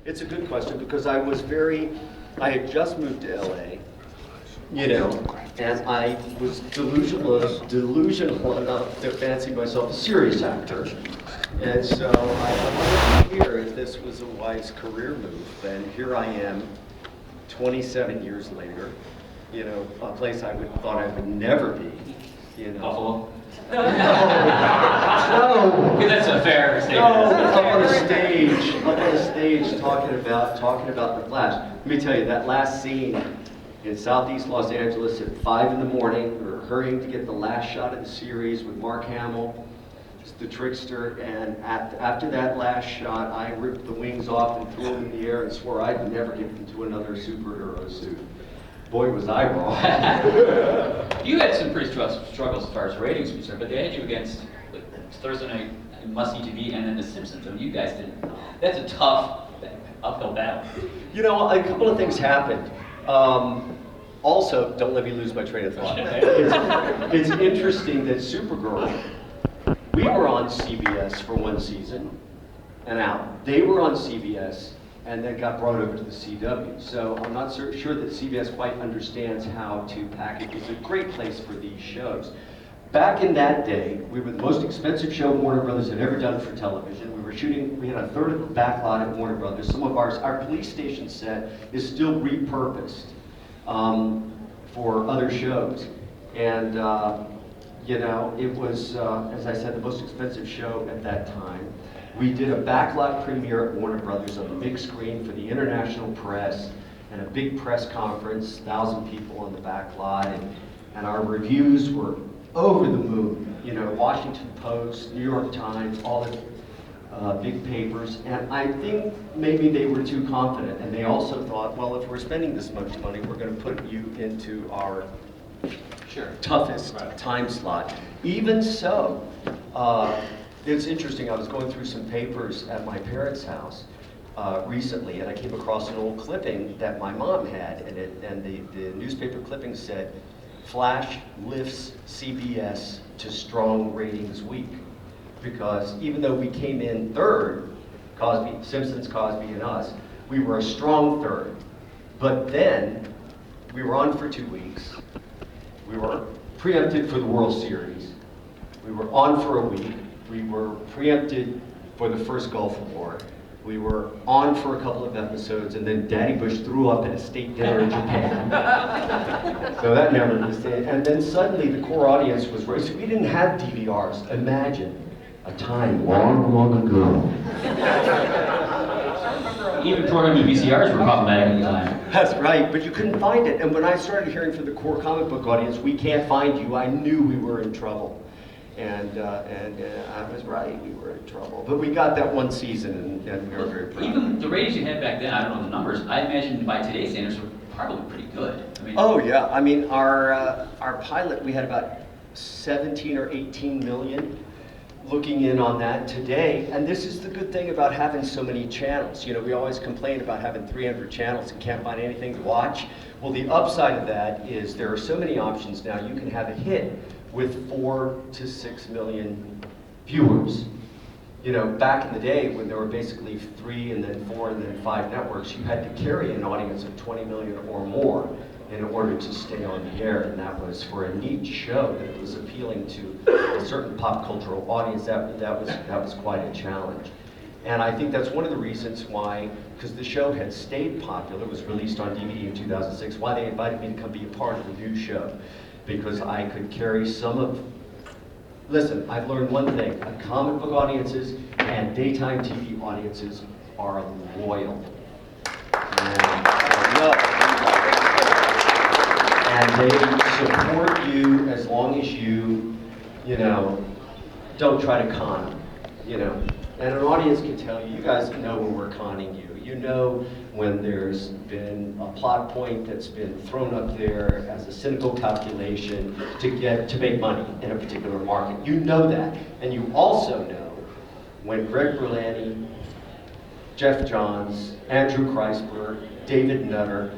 It's a good question because I had just moved to LA, and I was delusional enough to fancy myself a serious actor. And so I wasn't clear if this was a wise career move, and here I am, 27 years later, a place I thought I would never be, Buffalo? No. That's a fair statement. No, up on a stage, talking about the Flash. Let me tell you, that last scene in Southeast Los Angeles at 5 in the morning, we were hurrying to get the last shot of the series with Mark Hamill, the trickster, and after that last shot, I ripped the wings off and threw them in the air and swore I'd never get into another superhero suit. Boy, was I wrong. You had some pretty struggles as far as ratings were concerned, but they had you against Thursday night must-see TV and then The Simpsons. I mean, you guys didn't. That's a tough uphill battle. A couple of things happened. Also, don't let me lose my train of thought. It's interesting that Supergirl, we were on CBS for one season and out. They were on CBS and then got brought over to the CW. So I'm not sure that CBS quite understands how to package. It's a great place for these shows. Back in that day, we were the most expensive show Warner Brothers had ever done for television. We had a third of the backlot at Warner Brothers. Some of our police station set is still repurposed for other shows. And it was, as I said, the most expensive show at that time. We did a backlot premiere at Warner Brothers on the big screen for the international press and a big press conference, 1,000 people on the backlot, and our reviews were over the moon. Washington Post, New York Times, all the big papers, and I think maybe they were too confident, and they also thought, well, if we're spending this much money, we're going to put you into our toughest time slot. Even so, it's interesting, I was going through some papers at my parents' house recently, and I came across an old clipping that my mom had, and the newspaper clipping said, "Flash lifts CBS to strong ratings week." Because even though we came in third, Simpsons, Cosby, and us, we were a strong third. But then, we were on for 2 weeks. We were preempted for the World Series. We were on for a week. We were preempted for the first Gulf War. We were on for a couple of episodes, and then Daddy Bush threw up at a state dinner in Japan. So that never was it. And then suddenly the core audience was raised. We didn't have DVRs. Imagine a time long, long ago. Even programming VCRs were problematic at the time. That's right, but you couldn't find it. And when I started hearing from the core comic book audience, "We can't find you," I knew we were in trouble. And I was right, we were in trouble. But we got that one season, and we were very proud. Even the ratings you had back then, I don't know the numbers, I imagine by today's standards were probably pretty good. Oh yeah, our pilot, we had about 17 or 18 million looking in on that today. And this is the good thing about having so many channels. We always complain about having 300 channels and can't find anything to watch. Well, the upside of that is there are so many options now. You can have a hit with 4 to 6 million viewers. Back in the day when there were basically 3 and then 4 and then 5 networks, you had to carry an audience of 20 million or more in order to stay on the air, and that was for a niche show that was appealing to a certain pop cultural audience. That was quite a challenge. And I think that's one of the reasons why, because the show had stayed popular, it was released on DVD in 2006, why they invited me to come be a part of the new show. Because I could carry some of, listen, I've learned one thing, comic book audiences and daytime TV audiences are loyal. And they support you as long as you don't try to con them, And an audience can tell you, you guys know when we're conning you. You know when there's been a plot point that's been thrown up there as a cynical calculation to make money in a particular market. You know that. And you also know when Greg Berlanti, Jeff Johns, Andrew Kreisberg, David Nutter,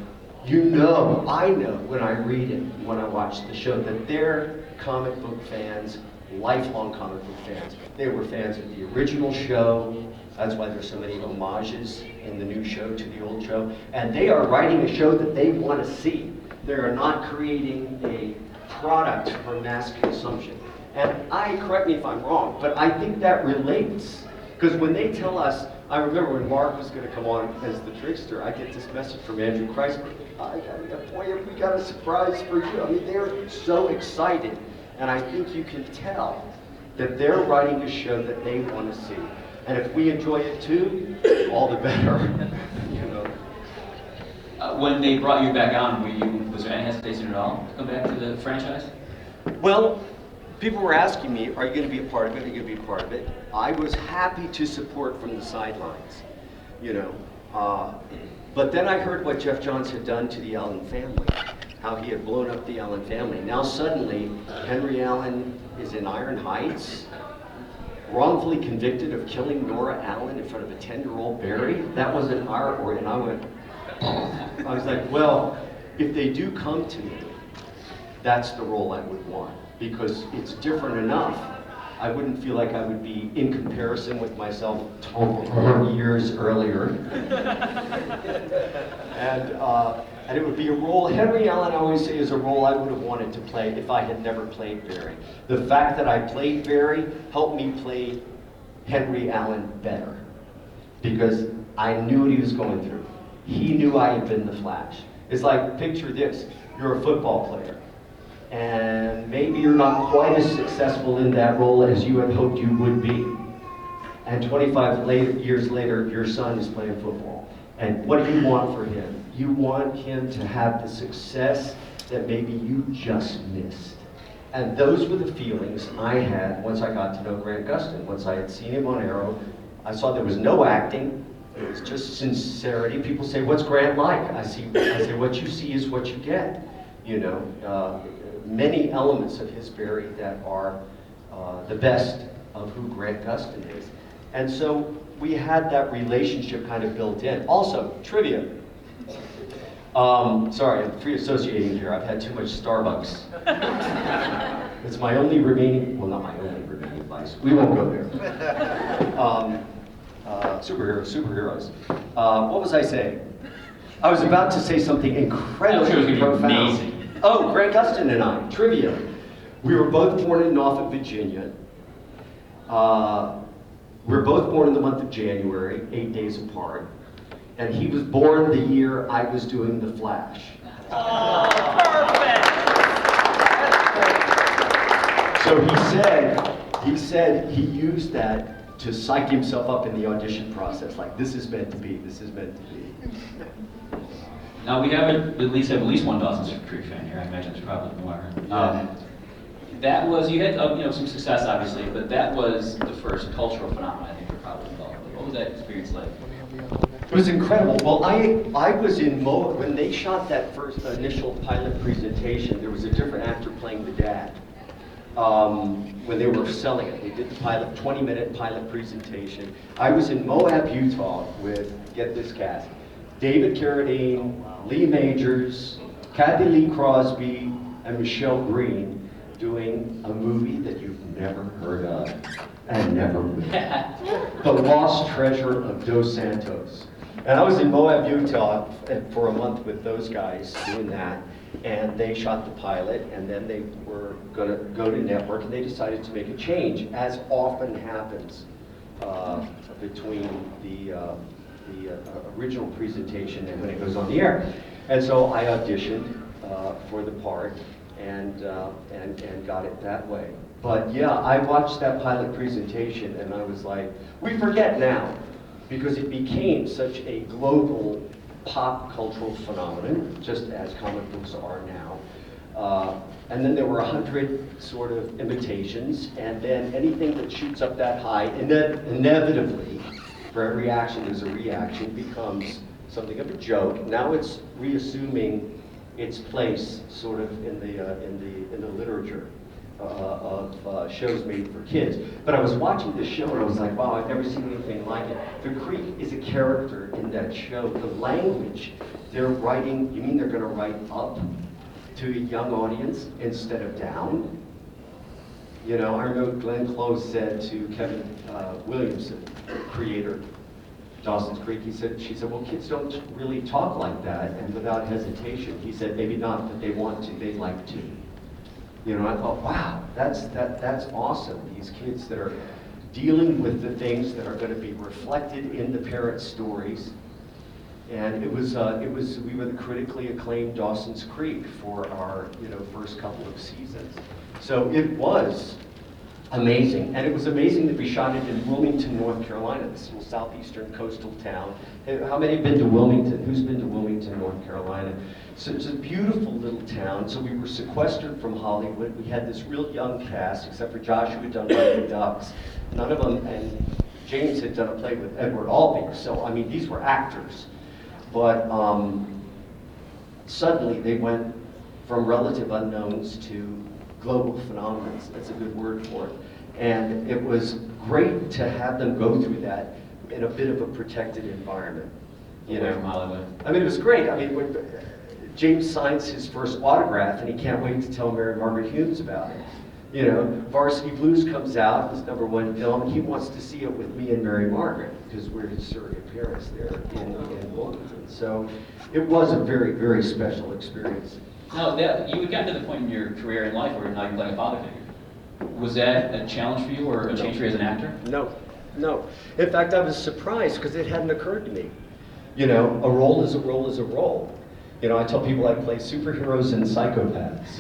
I know when I read it, when I watch the show, that they're comic book fans lifelong comic book fans. They were fans of the original show. That's why there's so many homages in the new show to the old show. And they are writing a show that they want to see. They are not creating a product for mass consumption. And correct me if I'm wrong, but I think that relates. Because when they tell us, I remember when Mark was going to come on as the trickster, I get this message from Andrew Kreisberg. Boy, we got a surprise for you. I mean, they're so excited. And I think you can tell that they're writing a show that they want to see. And if we enjoy it too, all the better. You know. When they brought you back on, was there any hesitation at all to come back to the franchise? Well, people were asking me, are you going to be a part of it? Are you going to be a part of it? I was happy to support from the sidelines, you know. But then I heard what Jeff Johns had done to the Allen family, how he had blown up the Allen family. Now suddenly, Henry Allen is in Iron Heights, wrongfully convicted of killing Nora Allen in front of a 10-year-old Barry. That wasn't our order, and I went, I was like, well, if they do come to me, that's the role I would want, because it's different enough. I wouldn't feel like I would be in comparison with myself 12 years earlier. And it would be a role, Henry Allen, I always say, is a role I would have wanted to play if I had never played Barry. The fact that I played Barry helped me play Henry Allen better, because I knew what he was going through. He knew I had been the Flash. It's like, picture this, you're a football player, and maybe you're not quite as successful in that role as you had hoped you would be. And 25 years later, your son is playing football. And what do you want for him? You want him to have the success that maybe you just missed. And those were the feelings I had once I got to know Grant Gustin. Once I had seen him on Arrow, I saw there was no acting. It was just sincerity. People say, what's Grant like? I say, what you see is what you get. You know, many elements of his Barry that are the best of who Grant Gustin is. And so we had that relationship kind of built in. Also, trivia. Sorry, I'm free associating here. I've had too much Starbucks. It's my only remaining, well, not my only remaining vice. We won't go there. Superheroes. What was I saying? I was about to say something incredibly profound. Amazing. Oh, Grant Gustin and I, trivia. We were both born in Norfolk, Virginia. We were both born in the month of January, 8 days apart. And he was born the year I was doing The Flash. Oh, perfect! So he said he used that to psych himself up in the audition process, like, this is meant to be, this is meant to be. Now we have at least one Dawson's Creek fan here. I imagine there's probably more. That was, you had some success obviously, but that was the first cultural phenomenon I think you're probably involved with. What was that experience like? It was incredible. Well, I was in when they shot that first initial pilot presentation, there was a different actor playing the dad. When they were selling it, they did the 20-minute pilot presentation. I was in Moab, Utah with, get this cast, David Carradine, Lee Majors, Kathy Lee Crosby, and Michelle Green, doing a movie that you've never heard of and never will. The Lost Treasure of Dos Santos. And I was in Moab, Utah for a month with those guys doing that, and they shot the pilot, and then they were going to go to network, and they decided to make a change, as often happens between the original presentation and when it goes on the air. And so I auditioned for the part, and got it that way. But yeah, I watched that pilot presentation and I was like, we forget now, because it became such a global pop cultural phenomenon, just as comic books are now. And then there were 100 sort of imitations, and then anything that shoots up that high, and then inevitably, for every action there's a reaction, becomes something of a joke. Now it's reassuming its place sort of in the literature of shows made for kids. But I was watching this show and I was like, wow, I've never seen anything like it. The Creek is a character in that show. The language they're writing, you mean they're going to write up to a young audience instead of down? You know, I remember Glenn Close said to Kevin Williamson, creator, Dawson's Creek, she said, well, kids don't really talk like that, and without hesitation. He said, maybe not, but they want to, they'd like to. You know, I thought, wow, that's awesome. These kids that are dealing with the things that are going to be reflected in the parents' stories. And we were the critically acclaimed Dawson's Creek for our, first couple of seasons. So it was amazing, and it was amazing that we shot it in Wilmington, North Carolina, this little southeastern coastal town. How many have been to Wilmington? Who's been to Wilmington, North Carolina? So it's a beautiful little town. So we were sequestered from Hollywood. We had this real young cast, except for Josh, who had done Mighty Ducks. None of them, and James had done a play with Edward Albee. So, I mean, these were actors. But suddenly they went from relative unknowns to global phenomena. That's a good word for it. And it was great to have them go through that in a bit of a protected environment. Away from Hollywood. I mean, it was great. I mean, when James signs his first autograph, and he can't wait to tell Mary Margaret Humes about it. You know, Varsity Blues comes out, his #1 film, and he wants to see it with me and Mary Margaret, because we're his surrogate parents there in Wilmington. So it was a very, very special experience. Now, you had gotten to the point in your career in life where now you're playing a father figure. Was that a challenge for you, or a change for you as an actor? No. In fact, I was surprised because it hadn't occurred to me. You know, a role is a role is a role. You know, I tell people I play superheroes and psychopaths.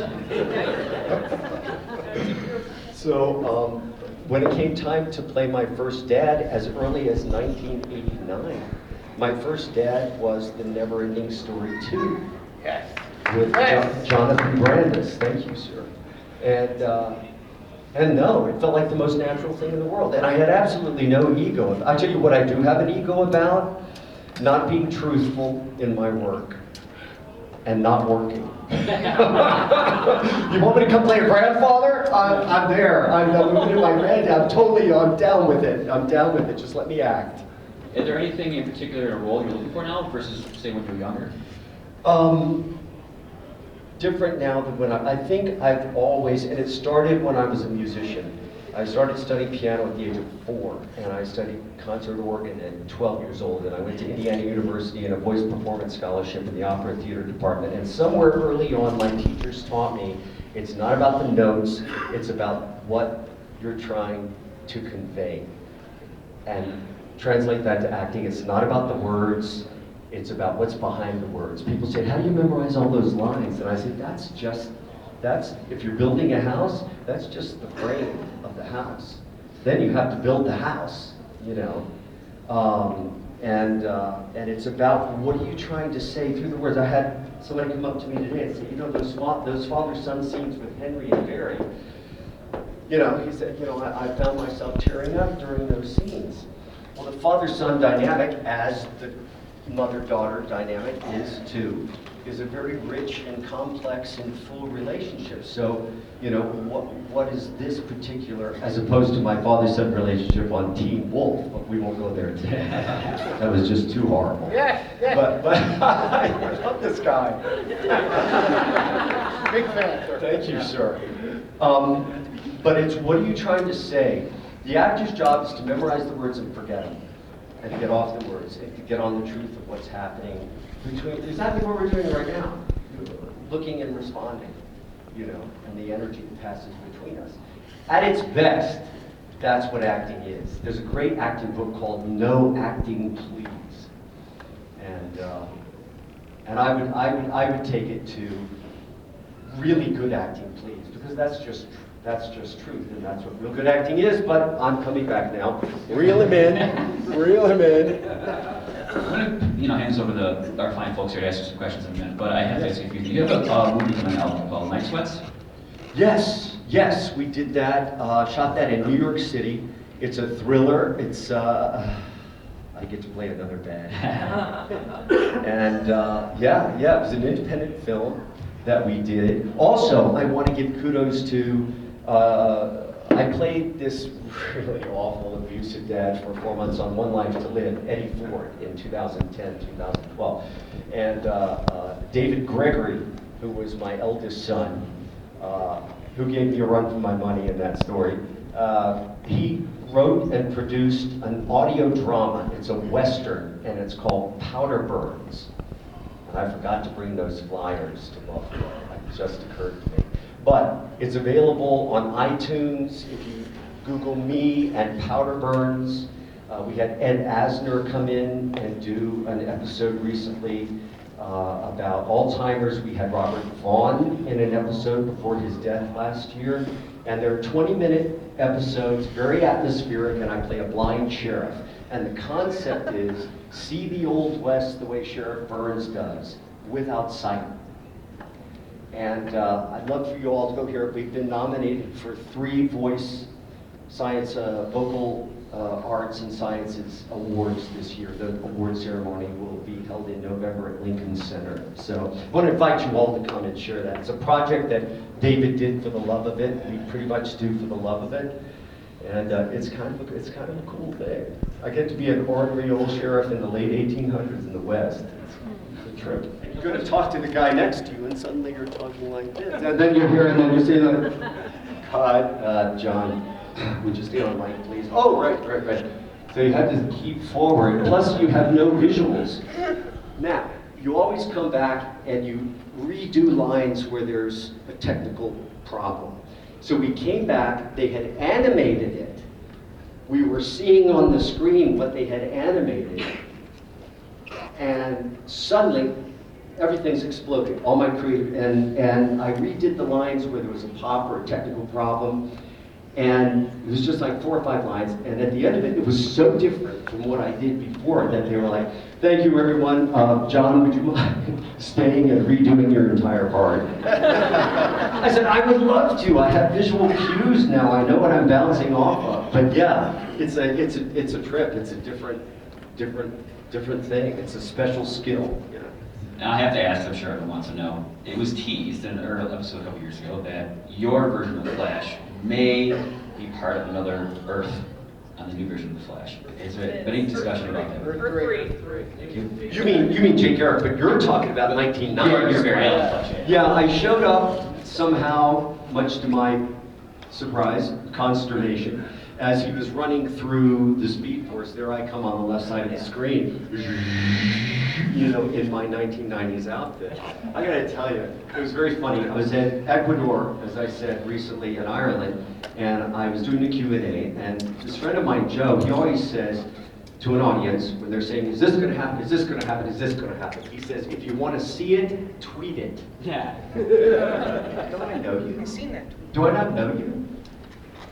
So when it came time to play my first dad, as early as 1989, my first dad was The Never-Ending Story 2. Yes. With Jonathan Brandis. Thank you, sir. And no, it felt like the most natural thing in the world. And I had absolutely no ego. I tell you what I do have an ego about, not being truthful in my work and not working. You want me to come play a grandfather? I'm there. I'm moving in my granddad. I'm down with it. I'm down with it. Just let me act. Is there anything in particular in a role you're looking for now versus, say, when you were younger? Different now than when I think I've always, and it started when I was a musician. I started studying piano at the age of 4, and I studied concert organ at 12 years old, and I went to Indiana University in a voice performance scholarship in the opera and theater department. And somewhere early on, my teachers taught me it's not about the notes, it's about what you're trying to convey. And translate that to acting, it's not about the words, it's about what's behind the words. People say, how do you memorize all those lines? And I said, if you're building a house, that's just the frame of the house. Then you have to build the house, you know. And it's about what are you trying to say through the words. I had somebody come up to me today and say, you know, those father-son scenes with Henry and Mary, you know, he said, you know, I found myself tearing up during those scenes. Well, the father-son dynamic, as the mother-daughter dynamic is a very rich and complex and full relationship. So, you know, what is this particular, as opposed to my father-son relationship on Teen Wolf, but we won't go there today. That was just too horrible. Yes. But I love this guy. Big fan, sir. Thank you, sir. But it's what are you trying to say? The actor's job is to memorize the words and forget them, and to get off the words, and to get on the truth of what's happening between, exactly what we're doing right now, looking and responding, you know, and the energy that passes between us. At its best, that's what acting is. There's a great acting book called No Acting Please, and I would take it to really good acting, please, because that's just truth, and that's what real good acting is. But I'm coming back now. Reel him in. Reel him in. I'm going to, hand this over to our fine folks here to ask you some questions in a minute. But I have to ask you, do you have a movie coming out called Night Sweats? Yes, we did that. Shot that in New York City. It's a thriller. It's I get to play another dad. And it was an independent film that we did. Also, I want to give kudos to. I played this really awful, abusive dad for 4 months on One Life to Live, Eddie Ford, in 2010, 2012. And David Gregory, who was my eldest son, who gave me a run for my money in that story. He wrote and produced an audio drama. It's a Western, and it's called Powder Burns. And I forgot to bring those flyers to Buffalo. It just occurred to me. But it's available on iTunes. If you Google me and Powder Burns. We had Ed Asner come in and do an episode recently about Alzheimer's. We had Robert Vaughn in an episode before his death last year. And they're 20-minute episodes, very atmospheric, and I play a blind sheriff. And the concept is, see the Old West the way Sheriff Burns does, without sight. And I'd love for you all to go hear it. We've been nominated for 3 voice science, vocal arts and sciences awards this year. The award ceremony will be held in November at Lincoln Center. So I want to invite you all to come and share that. It's a project that David did for the love of it. We pretty much do for the love of it. And it's kind of a cool thing. I get to be an ordinary old sheriff in the late 1800s in the West. It's a trip. You're going to talk to the guy next to you, and suddenly you're talking like this. And then you're here, and then you say that. God, John. Would you stay on mic, please? Oh, right. So you have to keep forward, plus you have no visuals. Now, you always come back and you redo lines where there's a technical problem. So we came back, they had animated it. We were seeing on the screen what they had animated. And suddenly, everything's exploded, all my creative, and I redid the lines where there was a pop or a technical problem. And it was just like 4 or 5 lines, and at the end of it, it was so different from what I did before that they were like, thank you everyone, John, would you mind staying and redoing your entire part? I said, I would love to, I have visual cues now, I know what I'm bouncing off of. But yeah, it's a trip, it's a different thing, it's a special skill. You know? Now I have to ask, I'm sure everyone wants to know, it was teased in an earlier episode a couple years ago that your version of The Flash may be part of another Earth on the new version of The Flash. Is there any discussion about that? Earth 3. You mean Jake Garrick, but you're talking about 1990s. You're very Flash. Yeah, I showed up somehow, much to my surprise, consternation, as he was running through the Speed Force. There I come on the left side of the screen, you know, in my 1990s outfit. I gotta tell you, it was very funny. I was in Ecuador, as I said, recently in Ireland, and I was doing a Q&A, and this friend of mine, Joe, he always says to an audience, when they're saying, is this gonna happen, is this gonna happen, is this gonna happen? He says, if you wanna see it, tweet it. Yeah. Don't I know you? I've seen that. Do I not know you?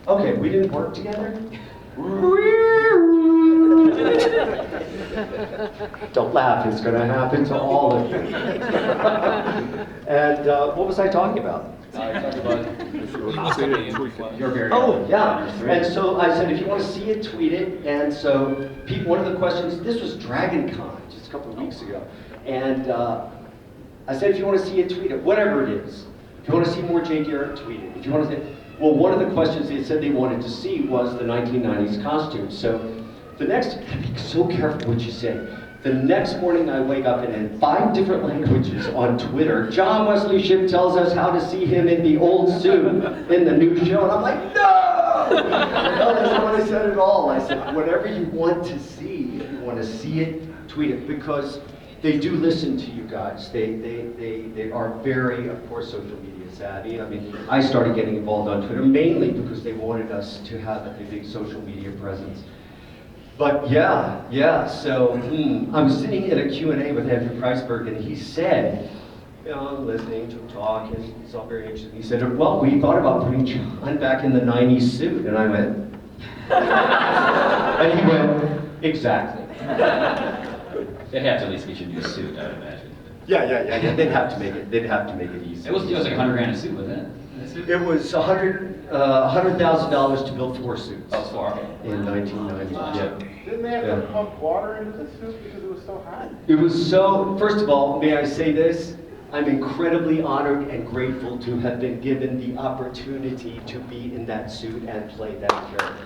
Okay, we didn't work together? Don't laugh, it's gonna happen to all of you. And what was I talking about? You're very Oh, yeah. And so I said, if you want to see it, tweet it. And so one of the questions, this was Dragon Con just a couple of weeks ago. And I said, if you want to see it, tweet it, whatever it is. If you want to see more Jay Garrett, tweet it. If you want to say, well, one of the questions they said they wanted to see was the 1990s costumes. So the next, be so careful what you say. The next morning I wake up and in 5 different languages on Twitter, John Wesley Shipp tells us how to see him in the old suit in the new show. And I'm like, no! No, that's not what I said at all. I said, whatever you want to see, if you want to see it, tweet it. Because they do listen to you guys. They are very, of course, social media savvy. I mean, I started getting involved on Twitter mainly because they wanted us to have a big social media presence. But yeah, so I was sitting in a Q&A with Andrew Kreisberg, and he said, you know, I'm listening to him talk, and he's all very interesting. He said, well, we thought about putting John back in the 90s suit, and I went, and he went, exactly. They'd have to at least get you a new suit, I would imagine. Yeah. They'd have to make it easy. It was like $100,000 a suit, wasn't it? It was $100,000 to build 4 suits. Oh, 4, okay. In 1990. Yeah. Didn't they have to pump water into the suit because it was so hot? It was so, first of all, may I say this? I'm incredibly honored and grateful to have been given the opportunity to be in that suit and play that character.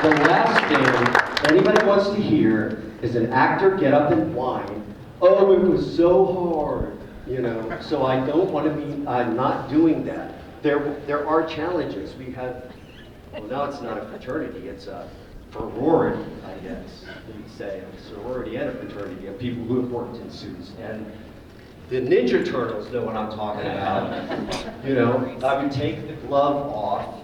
The last thing anybody wants to hear is an actor get up and whine, oh, it was so hard. you know, so I don't want to be, I'm not doing that. There are challenges. We have, well, now it's not a fraternity, it's a sorority, I guess, you'd say, a sorority and a fraternity of people who have worked in suits. And the Ninja Turtles know what I'm talking about. You know, I would take the glove off,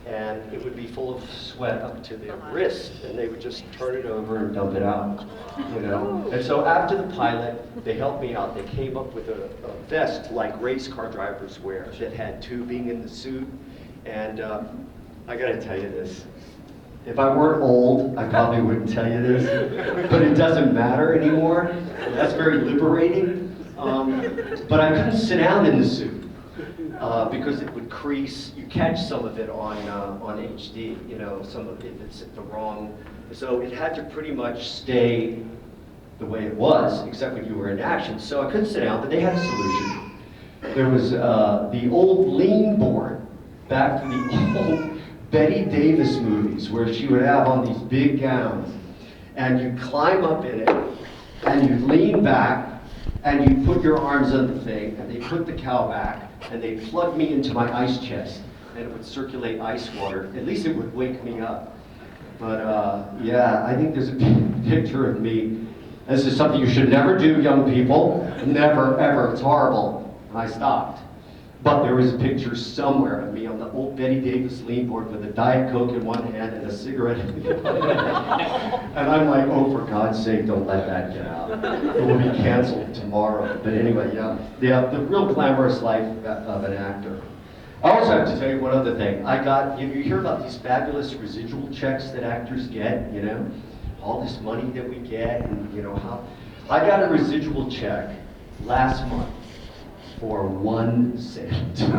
and it would be full of sweat up to their wrist, and they would just turn it over and dump it out, you know? And so after the pilot, they helped me out. They came up with a vest like race car drivers wear that had tubing in the suit. And I gotta tell you this. If I weren't old, I probably wouldn't tell you this, but it doesn't matter anymore. That's very liberating. But I couldn't sit down in the suit. Because it would crease. You catch some of it on HD, you know, some of it, it's at the wrong, so it had to pretty much stay the way it was, except when you were in action. So I couldn't sit down, but they had a solution. There was the old lean board, back to the old Betty Davis movies, where she would have on these big gowns, and you'd climb up in it, and you'd lean back, and you'd put your arms on the thing, and they put the cow back, and they plugged me into my ice chest, and it would circulate ice water. At least it would wake me up. But yeah, I think there's a picture of me. This is something you should never do, young people. Never, ever. It's horrible. And I stopped. But there is a picture somewhere of me on the old Betty Davis lean board with a Diet Coke in one hand and a cigarette in the other hand. And I'm like, oh, for God's sake, don't let that get out. It will be canceled tomorrow. But anyway, yeah, the real glamorous life of an actor. I also have to tell you one other thing. You hear about these fabulous residual checks that actors get, you know? All this money that we get, and you know how. I got a residual check last month for 1 cent. 1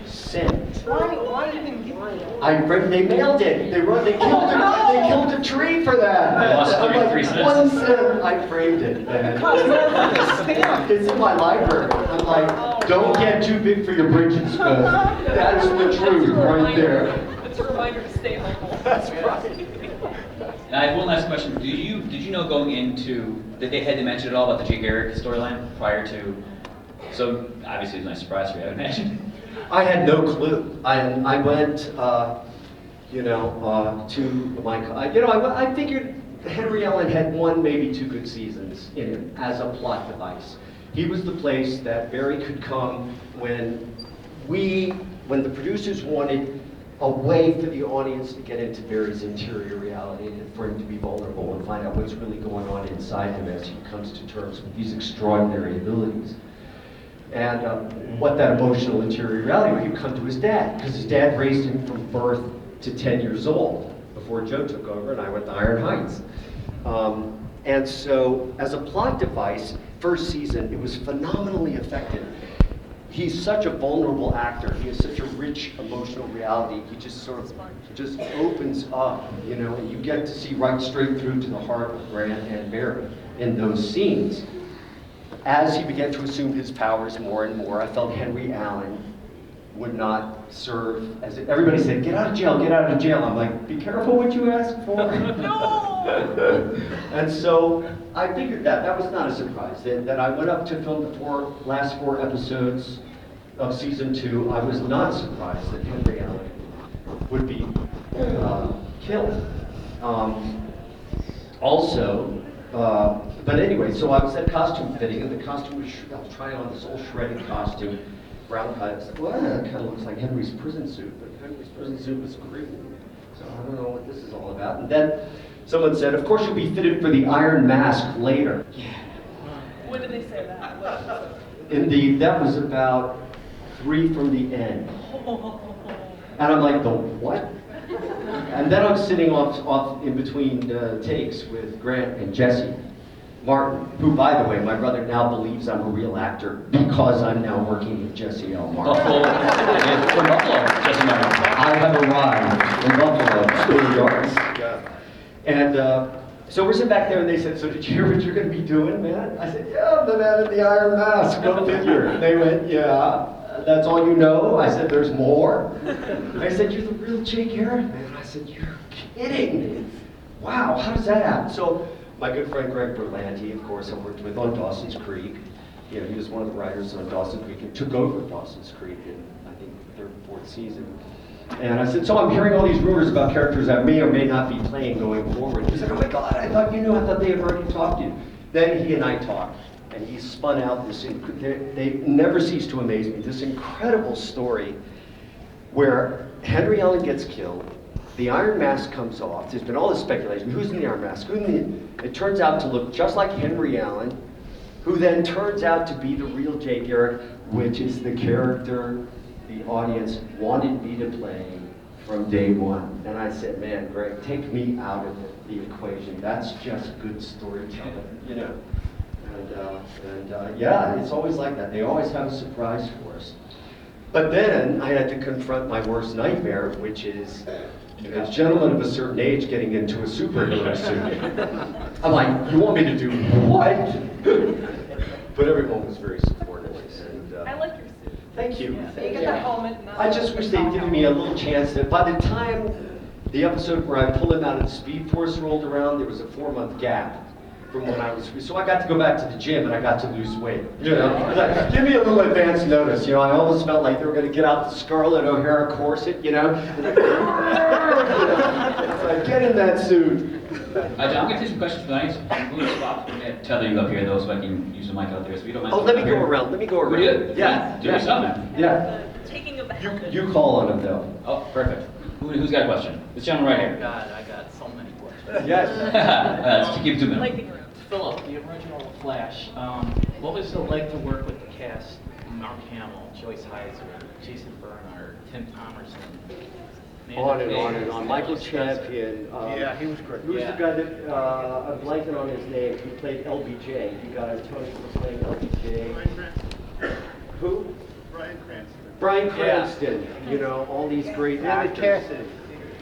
cent. Why didn't you They mailed it. They killed a tree for that. They lost I'm like, 33 cents. 1 cent. I framed it, man. It's in my library. I'm like, don't get too big for your britches, because that's the truth right there. It's a reminder to stay humble. That's right. And I have one last question. Did you know going into, that they had to mention at all about the Jake Garrick storyline prior to, so obviously it was a nice surprise for you, I would imagine. I had no clue. I went, to my, I figured Henry Allen had 1, maybe 2 good seasons in him as a plot device. He was the place that Barry could come when the producers wanted a way for the audience to get into Barry's interior reality and for him to be vulnerable and find out what's really going on inside him as he comes to terms with these extraordinary abilities. And what that emotional interior reality, where he'd come to his dad, because his dad raised him from birth to 10 years old before Joe took over and I went to Iron Heights. And so as a plot device, first season, it was phenomenally effective. He's such a vulnerable actor. He has such a rich emotional reality. He just sort of just opens up, you know, and you get to see right straight through to the heart of Grant and Barry in those scenes. As he began to assume his powers more and more, I felt Henry Allen would not serve as everybody said, get out of jail, get out of jail. I'm like, be careful what you ask for. No! And so I figured that was not a surprise. That I went up to film the last 4 episodes of season 2. I was not surprised that Henry Allen would be killed. But anyway, so I was at costume fitting, and the costume I was trying on this old shredded costume, brown cut. I said, well, that kind of looks like Henry's prison suit, but Henry's prison suit was green. So I don't know what this is all about. And then someone said, of course you'll be fitted for the Iron Mask later. When did they say that? That was about 3 from the end. And I'm like, the what? And then I'm sitting off in between takes with Grant and Jesse Martin, who, by the way, my brother now believes I'm a real actor because I'm now working with Jesse L. Martin. Buffalo, Jesse Martin. I have arrived in Buffalo, New York. And so we're sitting back there, and they said, so did you hear what you're going to be doing, man? I said, yeah, I'm the man in the Iron Mask, go figure. And they went, yeah. That's all you know? I said, there's more. I said, you're the real Jake Garrick, man. I said, you're kidding. Wow, how does that happen? So my good friend Greg Berlanti, of course, I worked with on Dawson's Creek. You know, he was one of the writers on Dawson's Creek and took over Dawson's Creek in, I think, the third or fourth season. And I said, so I'm hearing all these rumors about characters I may or may not be playing going forward. He said, oh my God, I thought you knew. I thought they had already talked to you. Then he and I talked, and he spun out this, they never cease to amaze me, this incredible story where Henry Allen gets killed, the Iron Mask comes off, there's been all this speculation, who's in the Iron Mask? It turns out to look just like Henry Allen, who then turns out to be the real Jay Garrick, which is the character the audience wanted me to play from day one. And I said, man, Greg, take me out of the equation. That's just good storytelling, you know. And yeah, it's always like that. They always have a surprise for us. But then I had to confront my worst nightmare, which is a gentleman of a certain age getting into a superhero suit. I'm like, you want me to do what? But everyone was very supportive. And, I like your suit. thank you. You get that helmet and I just wish they'd given me a little chance to, by the time the episode where I pulled him out of the Speed Force rolled around, there was a 4-month gap from when I was, so I got to go back to the gym and I got to lose weight. You know, like, give me a little advance notice. You know, I almost felt like they were going to get out the Scarlett O'Hara corset. You know, it's like, get in that suit. John, I'm going to take some questions tonight. I'm going to stop and tether you up here, though, so I can use the mic out there. So you don't mind. Oh, let me up go here. around. Let me go around. We do? Yeah. Do something. Yeah. taking of the helmet. You call on him though. Oh, perfect. Who's got a question? This gentleman right here. God, I got so many questions. Yes. Let's keep it 2 minutes. Lightning round. Philip, the original Flash, what was it like to work with the cast? Mark Hamill, Joyce Heiser, Jason Bernhardt, Tim Thomerson. On and on and on. Michael Champion. Yeah, he was great. Who's Yeah. the guy that, I'm blanking on his name, he played LBJ. You got Tony was playing LBJ. Who? Bryan Cranston. Bryan Yeah. Cranston. You know, all these great David actors. Cassidy.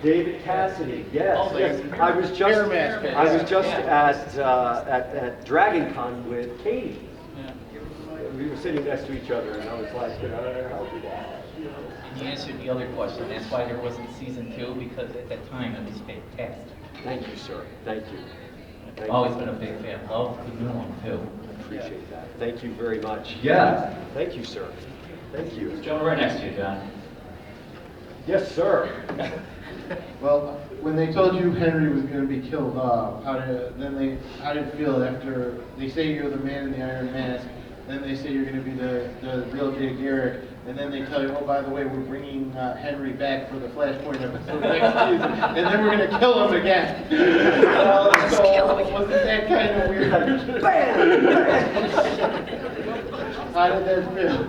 David Cassidy, yes, Oh, yes. the I was just, hair mask. I was just Yeah. at Dragon Con with Katie. Yeah. We were sitting next to each other and I was like, you know, I'll do that. And you answered the other question. That's why there wasn't season 2, because at that time it was fantastic. Thank you, sir. Thank you. Thank I've always you. been a big fan. Love the new one too. Appreciate that. Thank you very much. Yeah. Thank you, sir. Thank you. Gentleman right next to you, John. Yes, sir. Well, when they told you Henry was going to be killed off, how did it feel after they say you're the man in the Iron Mask, then they say you're going to be the real Jay Garrick, and then they tell you, oh, by the way, we're bringing Henry back for the Flashpoint episode next season, and then we're going to kill him again. So, wasn't that kind of weird? How did that feel?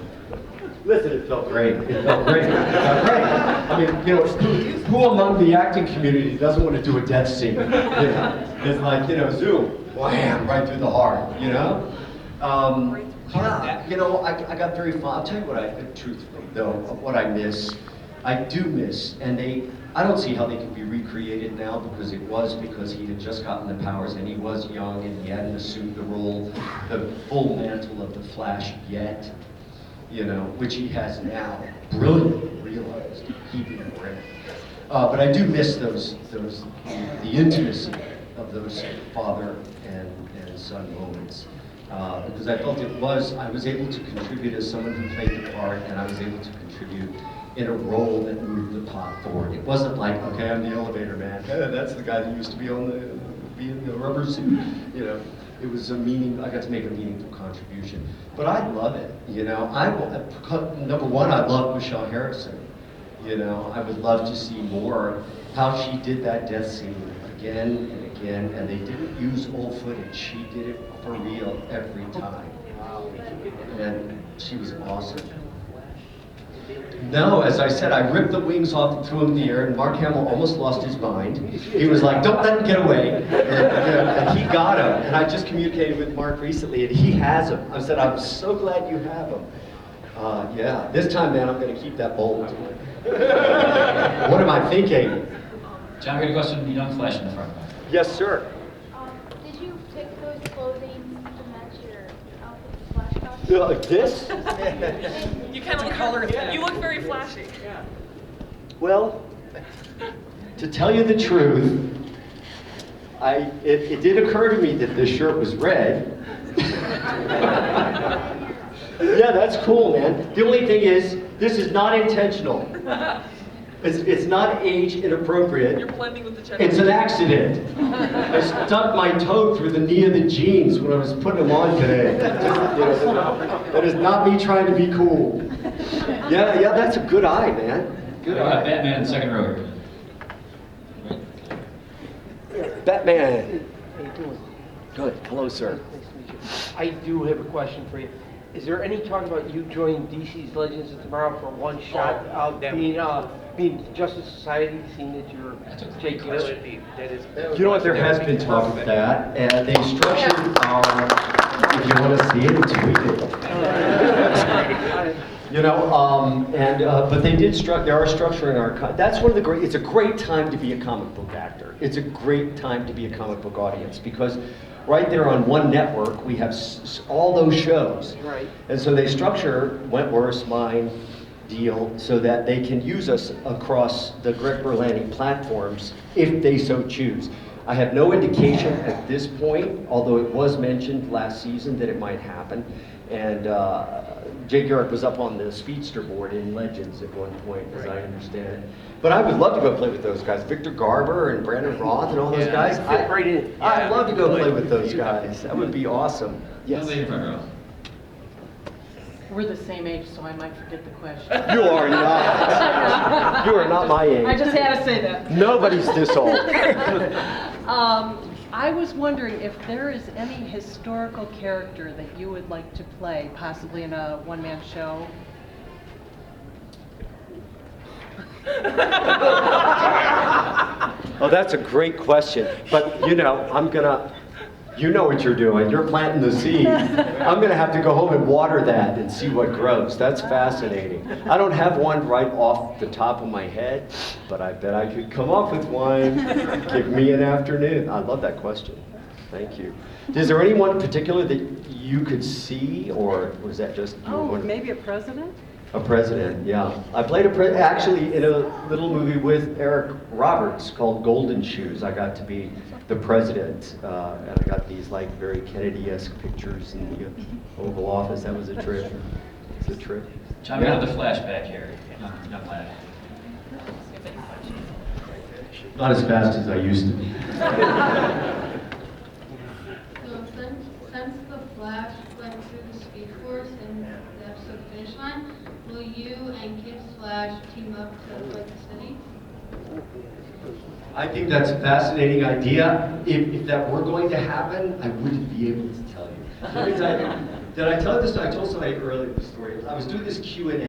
Listen, it felt great. It felt great. It felt great. I mean, you know, who among the acting community doesn't want to do a death scene? You know? It's like, you know, zoom, wham, right through the heart, you know? Yeah, you know, I got very fond. I'll tell you what truthfully though, what I miss. I do miss, and I don't see how they can be recreated now because he had just gotten the powers and he was young and he hadn't assumed the full mantle of the Flash yet. You know, which he has now brilliantly realized, keeping him around. But I do miss the intimacy of those father and son moments. Because I felt I was able to contribute as someone who played the part, and I was able to contribute in a role that moved the plot forward. It wasn't like, okay, I'm the elevator man. That's the guy that used to be in the rubber suit, you know. It was I got to make a meaningful contribution. But I love it, you know. Number one, I love Michelle Harrison. You know, I would love to see more how she did that death scene again and again, and they didn't use old footage. She did it for real every time. And she was awesome. No, as I said, I ripped the wings off and threw them in the air, and Mark Hamill almost lost his mind. He was like, don't let him get away. And he got him. And I just communicated with Mark recently, and he has him. I said, I'm so glad you have him. Yeah, this time, man, I'm going to keep that bold. What am I thinking? John, we got a question from young Flash in the front. Yes, sir. Did you pick those clothing to match your outfit, Flash costume? Like this? You kind of color. You look very flashy. Well, to tell you the truth, it did occur to me that this shirt was red. Yeah, that's cool, man. The only thing is, this is not intentional. It's not age inappropriate. You're blending with the gender. It's an accident. I stuck my toe through the knee of the jeans when I was putting them on today. That is not me trying to be cool. Yeah, that's a good eye, man. Good eye. Batman in the second row here. Batman. How you doing? Good. Hello, sir. Nice to meet you. I do have a question for you. Is there any talk about you joining DC's Legends of Tomorrow for one shot of being Justice Society, seeing that you're Jake Garrett? You know what? There has been talk of that, and they structured. If you want to see it, tweet it. You know, but they did They are structuring our. That's one of the great. It's a great time to be a comic book actor. It's a great time to be a comic book audience because. Right there on one network, we have all those shows. Right. And so they structure Wentworth's, mine, deal, so that they can use us across the Greg Berlanti platforms if they so choose. I have no indication at this point, although it was mentioned last season that it might happen. And Jake Garrick was up on the speedster board in Legends at one point, as I understand it. But I would love to go play with those guys, Victor Garber and Brandon Roth and all those guys. Fit right in. I'd love to go play with those guys. That would be awesome. Yes. Lady in front row. We're the same age, so I might forget the question. You are not. You are not my age. I just had to say that. Nobody's this old. I was wondering if there is any historical character that you would like to play, possibly in a one-man show. Oh, that's a great question. But you know, you know what you're doing. You're planting the seed. I'm gonna have to go home and water that and see what grows. That's fascinating. I don't have one right off the top of my head, but I bet I could come up with one. Give me an afternoon. I love that question. Thank you. Is there anyone in particular that you could see, or was that just you were wondering? Maybe a president? A president, yeah. I played actually in a little movie with Eric Roberts called Golden Shoes. I got to be the president, and I got these like very Kennedy-esque pictures in the Oval Office. That was a trip. It's a trip. John, we have the flashback here. Young lad. Not as fast as I used to be. So since the Flash went through the Speed Force and the episode finish line, will you and Kid Flash team up to fight the city? I think that's a fascinating idea. If that were going to happen, I wouldn't be able to tell you. Did I tell you this? I told somebody earlier the story. I was doing this Q&A.